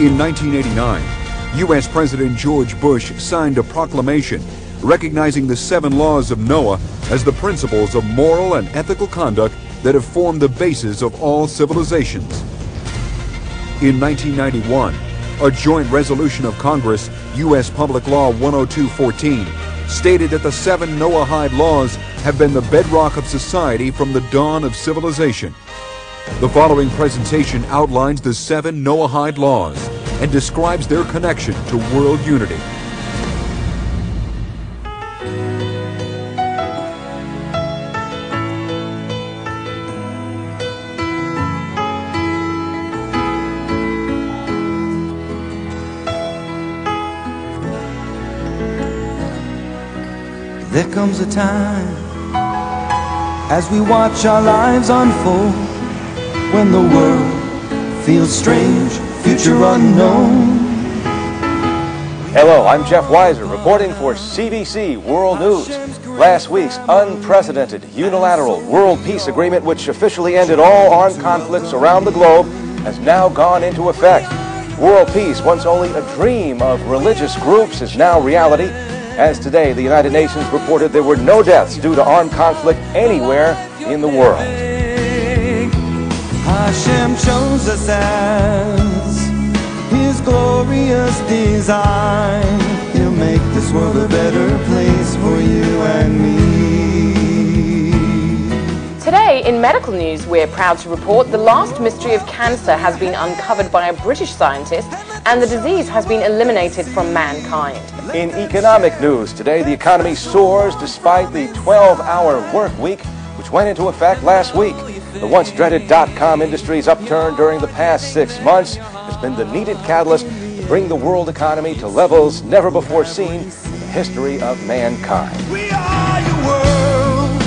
In 1989, U.S. President George Bush signed a proclamation recognizing the 7 laws of Noah as the principles of moral and ethical conduct that have formed the basis of all civilizations. In 1991, a joint resolution of Congress, U.S. Public Law 102-14, stated that the 7 Noahide laws have been the bedrock of society from the dawn of civilization. The following presentation outlines the 7 Noahide laws and describes their connection to world unity. There comes a time as we watch our lives unfold when the world feels strange, future unknown. Hello, I'm Jeff Weiser reporting for CBC World News. Last week's unprecedented unilateral world peace agreement, which officially ended all armed conflicts around the globe, has now gone into effect. World peace, once only a dream of religious groups, is now reality. As today, the United Nations reported there were no deaths due to armed conflict anywhere in the world. Hashem chose us as His glorious design. He'll make this world a better place for you and me. Today, in medical news, we're proud to report the last mystery of cancer has been uncovered by a British scientist, and the disease has been eliminated from mankind. In economic news, today the economy soars despite the 12-hour work week, which went into effect last week. The once dreaded .com industry's upturn during the past 6 months has been the needed catalyst to bring the world economy to levels never before seen in the history of mankind. We are your world.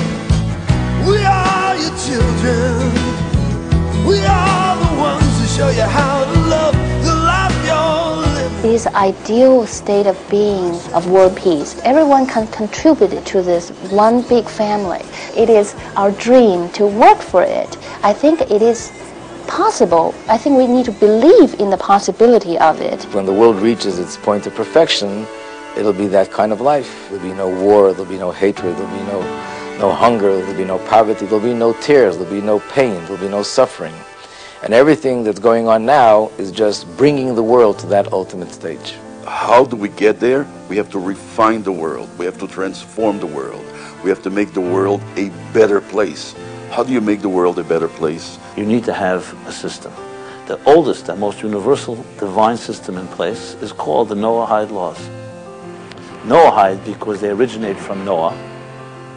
We are your children. We are the ones who show you how to love the life you're living. This ideal state of being of world peace, everyone can contribute to this one big family. It is our dream to work for it. I think it is possible. I think we need to believe in the possibility of it. When the world reaches its point of perfection, it'll be that kind of life. There'll be no war, there'll be no hatred, there'll be no hunger, there'll be no poverty, there'll be no tears, there'll be no pain, there'll be no suffering. And everything that's going on now is just bringing the world to that ultimate stage. How do we get there? We have to refine the world. We have to transform the world. We have to make the world a better place. How do you make the world a better place? You need to have a system. The oldest and most universal divine system in place is called the Noahide laws. Noahide because they originate from Noah,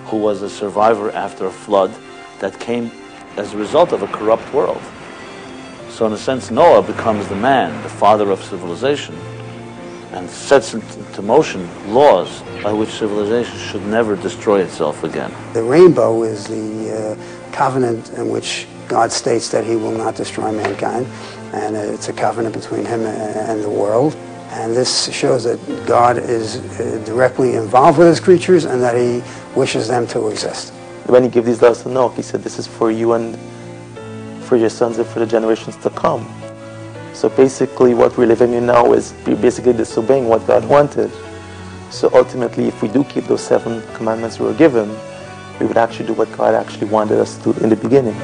who was a survivor after a flood that came as a result of a corrupt world. So in a sense, Noah becomes the man, the father of civilization, and sets into motion laws by which civilization should never destroy itself again. The rainbow is the covenant in which God states that He will not destroy mankind, and it's a covenant between Him and the world. And this shows that God is directly involved with His creatures and that He wishes them to exist. When He gave these laws to Noah, He said, this is for you and for your sons and for the generations to come. So basically what we're living in now is basically disobeying what God wanted. So ultimately, if we do keep those 7 commandments we were given, we would actually do what God actually wanted us to do in the beginning.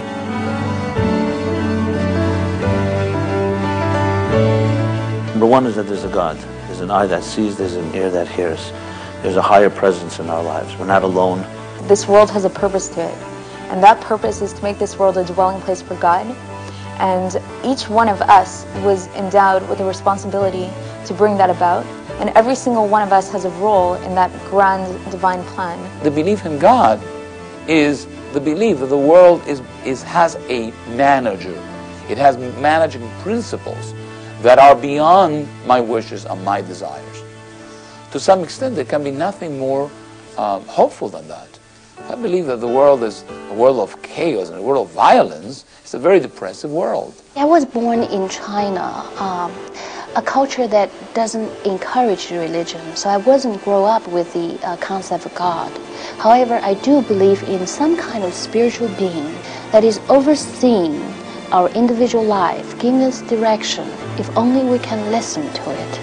Number one is that there's a God. There's an eye that sees, there's an ear that hears. There's a higher presence in our lives. We're not alone. This world has a purpose to it, and that purpose is to make this world a dwelling place for God. And each one of us was endowed with a responsibility to bring that about, and every single one of us has a role in that grand divine plan. The belief in God is the belief that the world has a manager. It has managing principles that are beyond my wishes and my desires. To some extent, there can be nothing more hopeful than that. I believe that the world is a world of chaos and a world of violence. It's a very depressive world. I was born in China, a culture that doesn't encourage religion, so I wasn't grow up with the concept of God. However, I do believe in some kind of spiritual being that is overseeing our individual life, giving us direction. if only we can listen to it.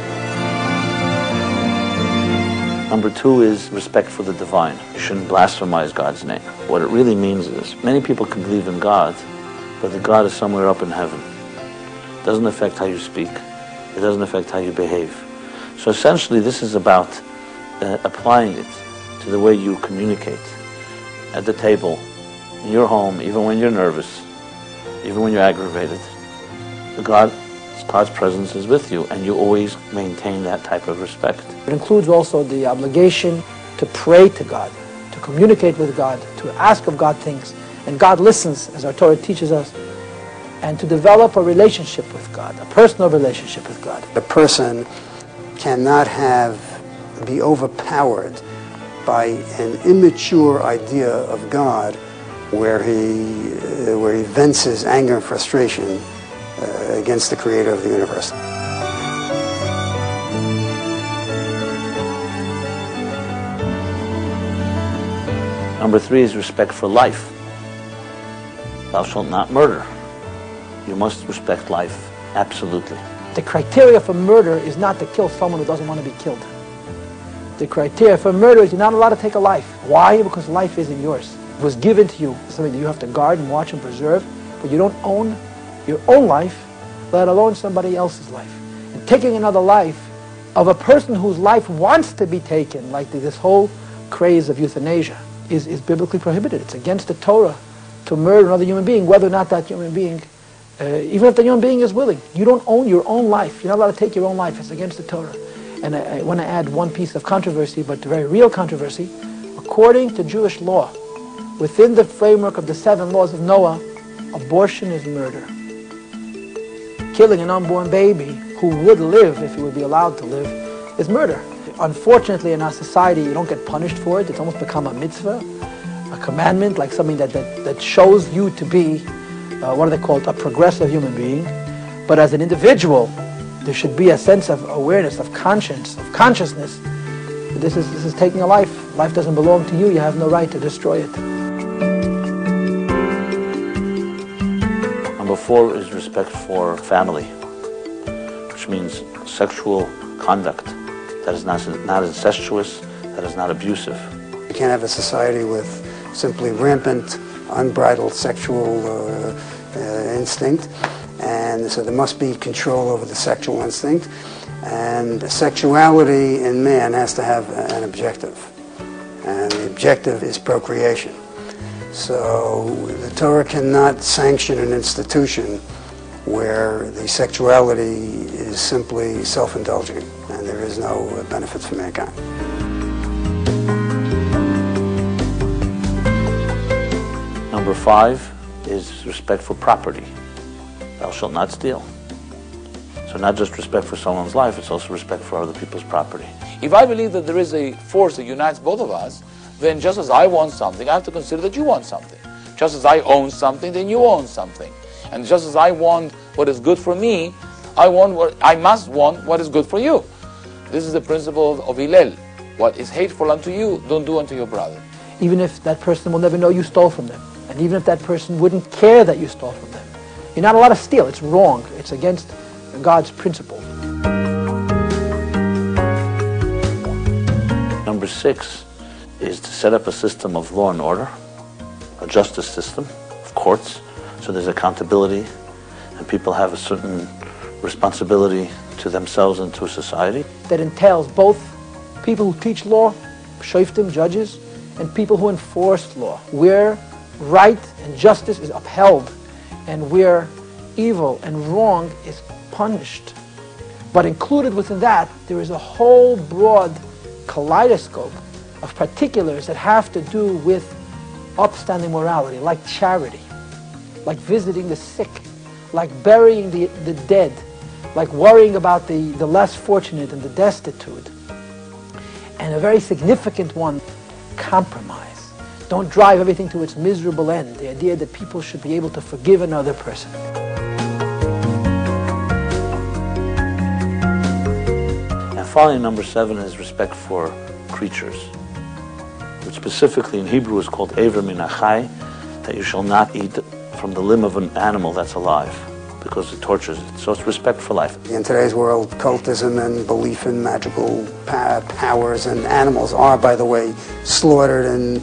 Number 2 is respect for the divine. You shouldn't blasphemize God's name. What it really means is, many people can believe in God, but the God is somewhere up in heaven. It doesn't affect how you speak. It doesn't affect how you behave. So essentially, this is about applying it to the way you communicate at the table, in your home, even when you're nervous, even when you're aggravated. God's presence is with you, and you always maintain that type of respect. It includes also the obligation to pray to God, to communicate with God, to ask of God things, and God listens, as our Torah teaches us, and to develop a relationship with God, a personal relationship with God. The person cannot be overpowered by an immature idea of God where he vents his anger and frustration against the creator of the universe. Number 3 is respect for life. Thou shalt not murder. You must respect life, absolutely. The criteria for murder is not to kill someone who doesn't want to be killed. The criteria for murder is you're not allowed to take a life. Why? Because life isn't yours. It was given to you, something that you have to guard and watch and preserve, but you don't own your own life, let alone somebody else's life. And taking another life of a person whose life wants to be taken, like this whole craze of euthanasia, is biblically prohibited. It's against the Torah to murder another human being, whether or not that human being, even if the human being is willing. You don't own your own life. You're not allowed to take your own life. It's against the Torah. And I want to add one piece of controversy, but a very real controversy. According to Jewish law, within the framework of the 7 laws of Noah, abortion is murder. Killing an unborn baby who would live, if he would be allowed to live, is murder. Unfortunately, in our society, you don't get punished for it. It's almost become a mitzvah, a commandment, like something that shows you to be, what are they called, a progressive human being. But as an individual, there should be a sense of awareness, of conscience, of consciousness. This is taking a life. Life doesn't belong to you. You have no right to destroy it. Number 4 is respect for family, which means sexual conduct that is not incestuous, that is not abusive. You can't have a society with simply rampant, unbridled sexual instinct, and so there must be control over the sexual instinct, and sexuality in man has to have an objective, and the objective is procreation. So the Torah cannot sanction an institution where the sexuality is simply self-indulging and there is no benefit for mankind. Number 5 is respect for property. Thou shalt not steal. So not just respect for someone's life, it's also respect for other people's property. If I believe that there is a force that unites both of us, then just as I want something, I have to consider that you want something. Just as I own something, then you own something. And just as I want what is good for me, I must want what is good for you. This is the principle of Hillel. What is hateful unto you, don't do unto your brother. Even if that person will never know you stole from them, and even if that person wouldn't care that you stole from them, you're not allowed to steal. It's wrong. It's against God's principle. Number 6 is to set up a system of law and order, a justice system of courts, so there's accountability and people have a certain responsibility to themselves and to society. That entails both people who teach law, shoftim, judges, and people who enforce law, where right and justice is upheld and where evil and wrong is punished. But included within that, there is a whole broad kaleidoscope of particulars that have to do with upstanding morality, like charity, like visiting the sick, like burying the dead, like worrying about the less fortunate and the destitute. And a very significant one, compromise. Don't drive everything to its miserable end. The idea that people should be able to forgive another person. And finally, number 7 is respect for creatures, which specifically in Hebrew is called Ever min achai, that you shall not eat from the limb of an animal that's alive. because it tortures it. So it's respect for life. In today's world, cultism and belief in magical powers and animals are, by the way, slaughtered, and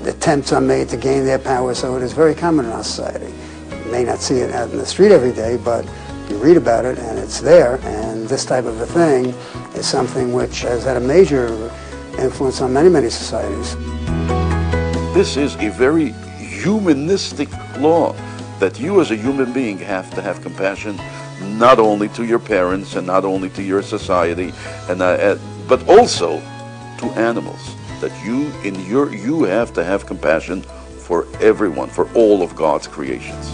attempts are made to gain their power, so it is very common in our society. You may not see it out in the street every day, but you read about it and it's there, and this type of a thing is something which has had a major influence on many, many societies. This is a very humanistic law, that you as a human being have to have compassion, not only to your parents and not only to your society, but also to animals. That you have to have compassion for everyone, for all of God's creations.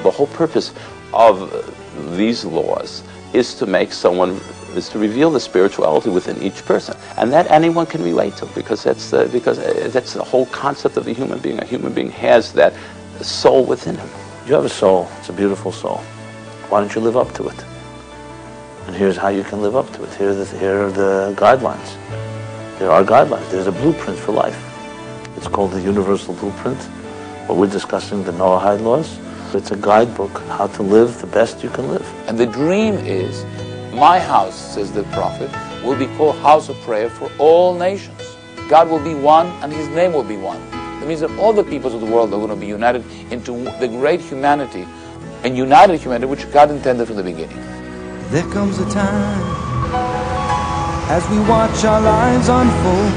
The whole purpose of these laws is to make someone, is to reveal the spirituality within each person, and that anyone can relate to, because that's the whole concept of a human being. A human being has that soul within him. You have a soul. It's a beautiful soul. Why don't you live up to it? And here's how you can live up to it. Here are the guidelines. There are guidelines. There's a blueprint for life. It's called the Universal Blueprint. What we're discussing, the Noahide laws. It's a guidebook how to live the best you can live. And the dream is, my house, says the prophet, will be called house of prayer for all nations. God will be one and his name will be one. That means that all the peoples of the world are going to be united into the great humanity, and united humanity which God intended from the beginning. There comes a time as we watch our lives unfold,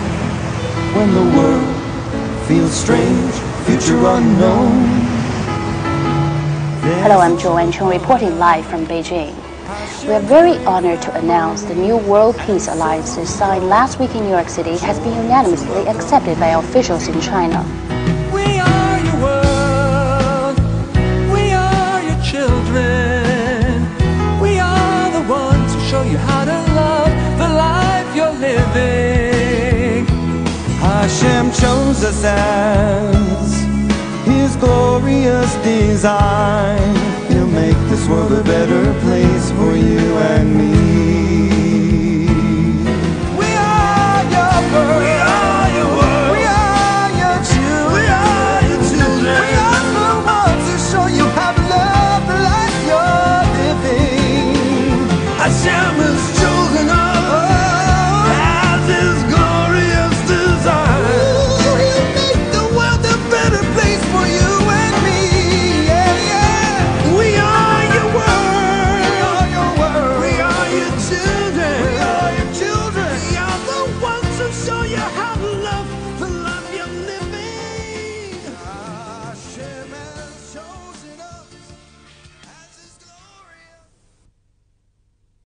when the world feels strange, future unknown. Hello, I'm Joanne Chung reporting live from Beijing. We are very honored to announce the new World Peace Alliance signed last week in New York City has been unanimously accepted by officials in China. We are your world, we are your children, we are the ones who show you how to love the life you're living. Hashem chose us as his glorious design. He'll make this world a better place for you and me.